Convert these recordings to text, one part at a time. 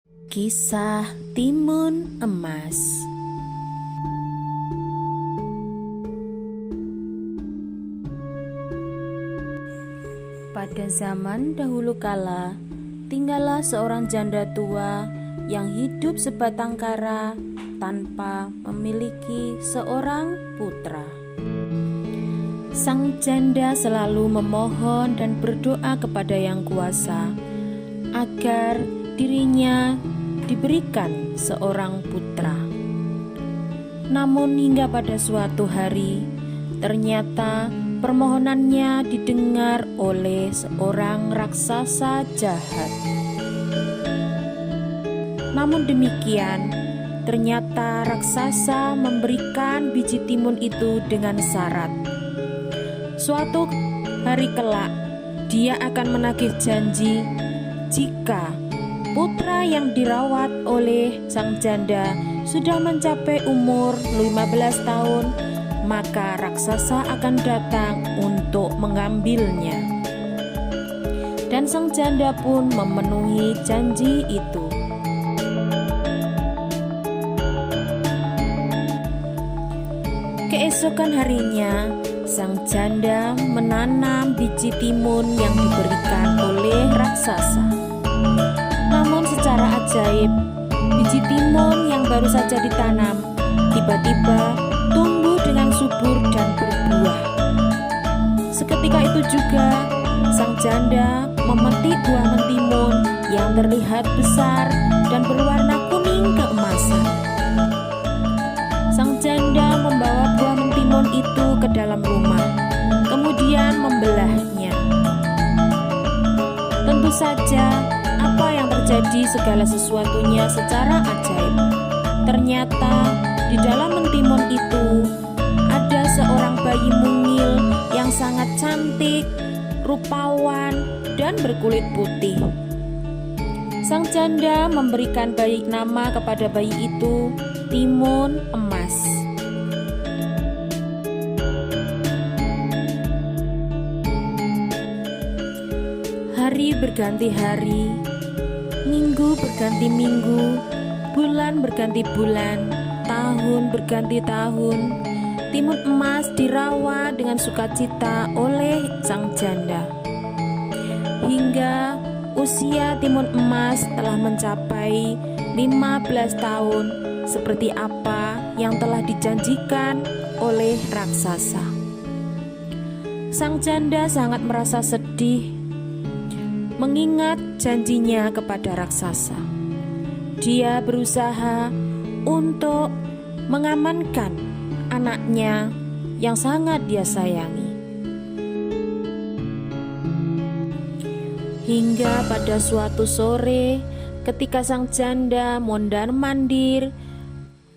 Kisah Timun Emas. Pada zaman dahulu kala, tinggallah seorang janda tua yang hidup sebatang kara tanpa memiliki seorang putra. Sang janda selalu memohon dan berdoa kepada Yang Kuasa agar dirinya diberikan seorang putra. Namun hingga pada suatu hari, ternyata permohonannya didengar oleh seorang raksasa jahat. Namun demikian, ternyata raksasa memberikan biji timun itu dengan syarat. Suatu hari kelak, dia akan menagih janji jika putra yang dirawat oleh sang janda sudah mencapai umur 15 tahun, maka raksasa akan datang untuk mengambilnya. Dan sang janda pun memenuhi janji itu. Keesokan harinya, sang janda menanam biji timun yang diberikan oleh raksasa. Namun secara ajaib, biji timun yang baru saja ditanam tiba-tiba tumbuh dengan subur dan berbuah. Seketika itu juga, sang janda memetik buah mentimun yang terlihat besar dan berwarna kuning keemasan. Sang janda membawa buah mentimun itu ke dalam rumah, kemudian membelahnya. Tentu saja, apa yang terjadi segala sesuatunya secara ajaib. Ternyata di dalam mentimun itu ada seorang bayi mungil yang sangat cantik, rupawan, dan berkulit putih. Sang janda memberikan nama kepada bayi itu Timun Emas. Hari berganti hari, minggu berganti minggu, bulan berganti bulan, tahun berganti tahun. Timun emas dirawat dengan sukacita oleh sang janda. Hingga usia timun emas telah mencapai 15 tahun, seperti apa yang telah dijanjikan oleh raksasa. Sang janda sangat merasa sedih mengingat janjinya kepada raksasa. Dia berusaha untuk mengamankan anaknya yang sangat dia sayangi. Hingga pada suatu sore, ketika sang janda mondar-mandir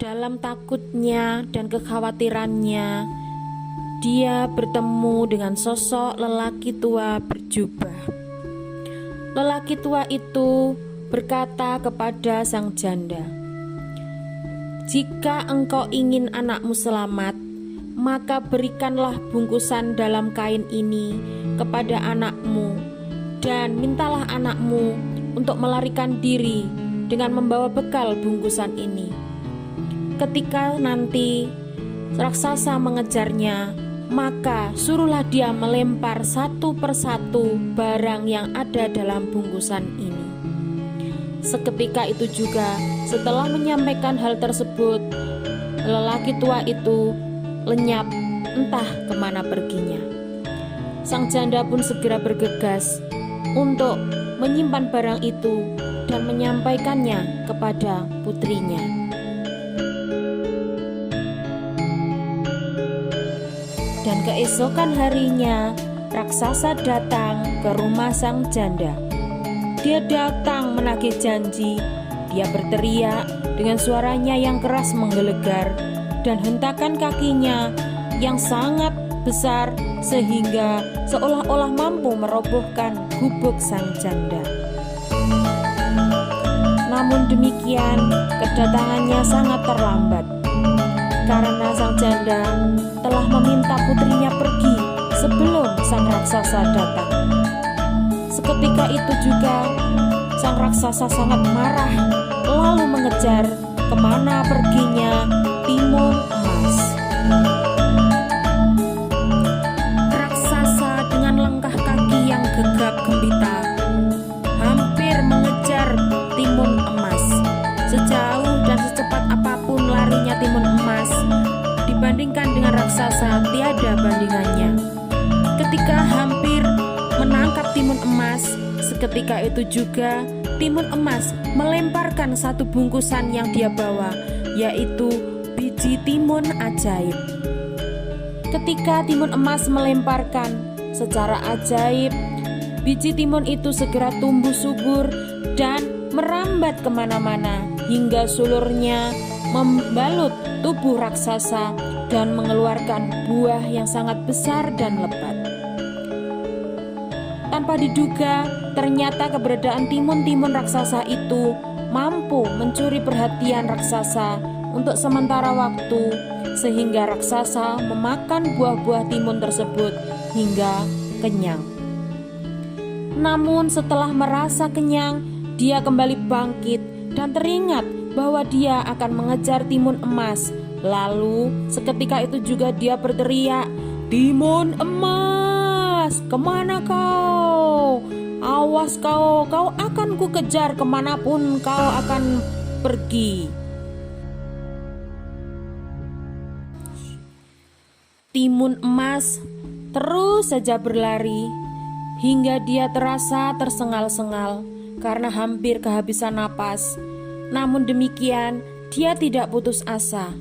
dalam takutnya dan kekhawatirannya, dia bertemu dengan sosok lelaki tua berjubah. Lelaki tua itu berkata kepada sang janda, "Jika engkau ingin anakmu selamat, maka berikanlah bungkusan dalam kain ini kepada anakmu, dan mintalah anakmu untuk melarikan diri dengan membawa bekal bungkusan ini. Ketika nanti raksasa mengejarnya, maka suruhlah dia melempar satu persatu barang yang ada dalam bungkusan ini." Seketika itu juga, setelah menyampaikan hal tersebut, lelaki tua itu lenyap entah kemana perginya. Sang janda pun segera bergegas untuk menyimpan barang itu dan menyampaikannya kepada putrinya. Dan keesokan harinya, raksasa datang ke rumah sang janda. Dia datang menagih janji. Dia berteriak dengan suaranya yang keras menggelegar dan hentakan kakinya yang sangat besar sehingga seolah-olah mampu merobohkan gubuk sang janda. Namun demikian, kedatangannya sangat terlambat karena sang janda telah meminta putrinya pergi sebelum sang raksasa datang. Seketika itu juga sang raksasa sangat marah, lalu mengejar kemana perginya timun emas. Raksasa dengan langkah kaki yang gegap gempita hampir mengejar timun emas. Sejauh dan secepat apapun larinya timun emas, dibandingkan dengan raksasa tiada bandingannya. Ketika hampir menangkap timun emas, seketika itu juga timun emas melemparkan satu bungkusan yang dia bawa, yaitu biji timun ajaib. Ketika timun emas melemparkan, secara ajaib biji timun itu segera tumbuh subur dan merambat kemana-mana hingga sulurnya membalut tubuh raksasa dan mengeluarkan buah yang sangat besar dan lebat. Tanpa diduga, ternyata keberadaan timun-timun raksasa itu mampu mencuri perhatian raksasa untuk sementara waktu, sehingga raksasa memakan buah-buah timun tersebut hingga kenyang. Namun setelah merasa kenyang, dia kembali bangkit dan teringat bahwa dia akan mengejar timun emas. Lalu seketika itu juga dia berteriak, "Timun emas, kemana kau? Awas kau akan kukejar kemanapun kau akan pergi." Timun emas terus saja berlari hingga dia terasa tersengal-sengal karena hampir kehabisan napas. Namun demikian, dia tidak putus asa.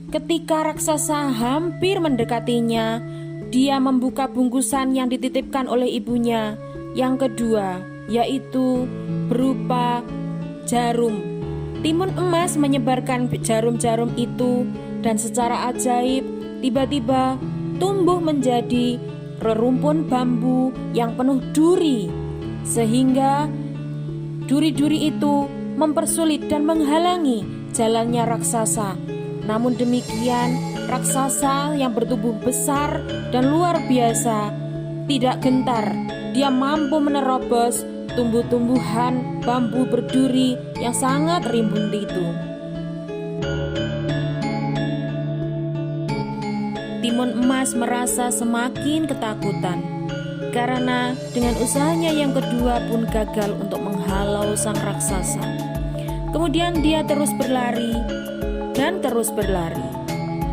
Ketika raksasa hampir mendekatinya, dia membuka bungkusan yang dititipkan oleh ibunya yang kedua, yaitu berupa jarum. Timun emas menyebarkan jarum-jarum itu dan secara ajaib tiba-tiba tumbuh menjadi rerumpun bambu yang penuh duri, sehingga duri-duri itu mempersulit dan menghalangi jalannya raksasa. Namun demikian, raksasa yang bertubuh besar dan luar biasa tidak gentar. Dia mampu menerobos tumbuh-tumbuhan bambu berduri yang sangat rimbun itu. Timun emas merasa semakin ketakutan karena dengan usahanya yang kedua pun gagal untuk menghalau sang raksasa. Kemudian dia terus berlari dan terus berlari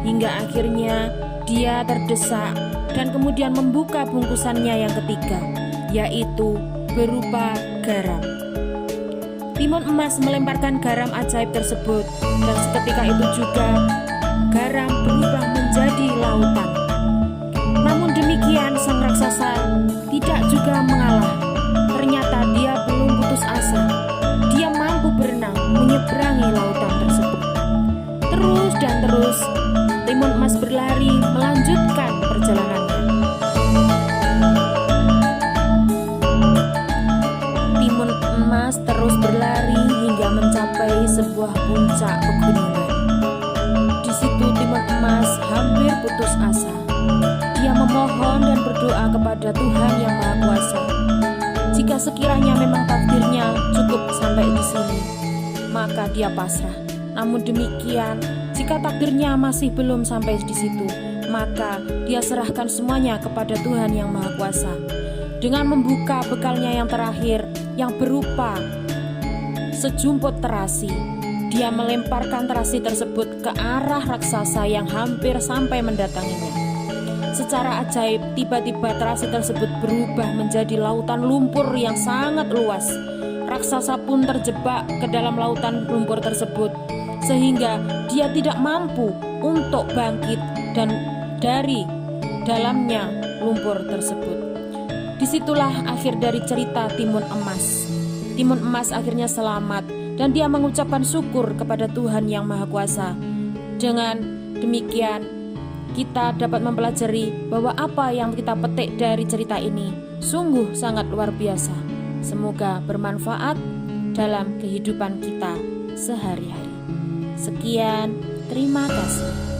hingga akhirnya dia terdesak dan kemudian membuka bungkusannya yang ketiga, yaitu berupa garam. Timun emas melemparkan garam ajaib tersebut dan seketika itu juga garam berubah menjadi lautan. Namun demikian, sang raksasa tidak juga mengalah. Ternyata dia belum putus asa. Dia mampu berenang menyeberangi lautan tersebut. Terus dan terus, timun emas berlari melanjutkan perjalanannya. Timun emas terus berlari hingga mencapai sebuah puncak pegunungan. Di situ timun emas hampir putus asa. Dia memohon dan berdoa kepada Tuhan yang Maha Kuasa. Jika sekiranya memang takdirnya cukup sampai di sini, maka dia pasrah. Namun demikian, jika takdirnya masih belum sampai di situ, maka dia serahkan semuanya kepada Tuhan yang Maha Kuasa. Dengan membuka bekalnya yang terakhir, yang berupa sejumput terasi, dia melemparkan terasi tersebut ke arah raksasa yang hampir sampai mendatanginya. Secara ajaib, tiba-tiba terasi tersebut berubah menjadi lautan lumpur yang sangat luas. Raksasa pun terjebak ke dalam lautan lumpur tersebut, sehingga dia tidak mampu untuk bangkit dan dari dalamnya lumpur tersebut. Disitulah akhir dari cerita timun emas. Timun emas akhirnya selamat dan dia mengucapkan syukur kepada Tuhan yang Maha Kuasa. Dengan demikian, kita dapat mempelajari bahwa apa yang kita petik dari cerita ini sungguh sangat luar biasa. Semoga bermanfaat dalam kehidupan kita sehari-hari. Sekian, terima kasih.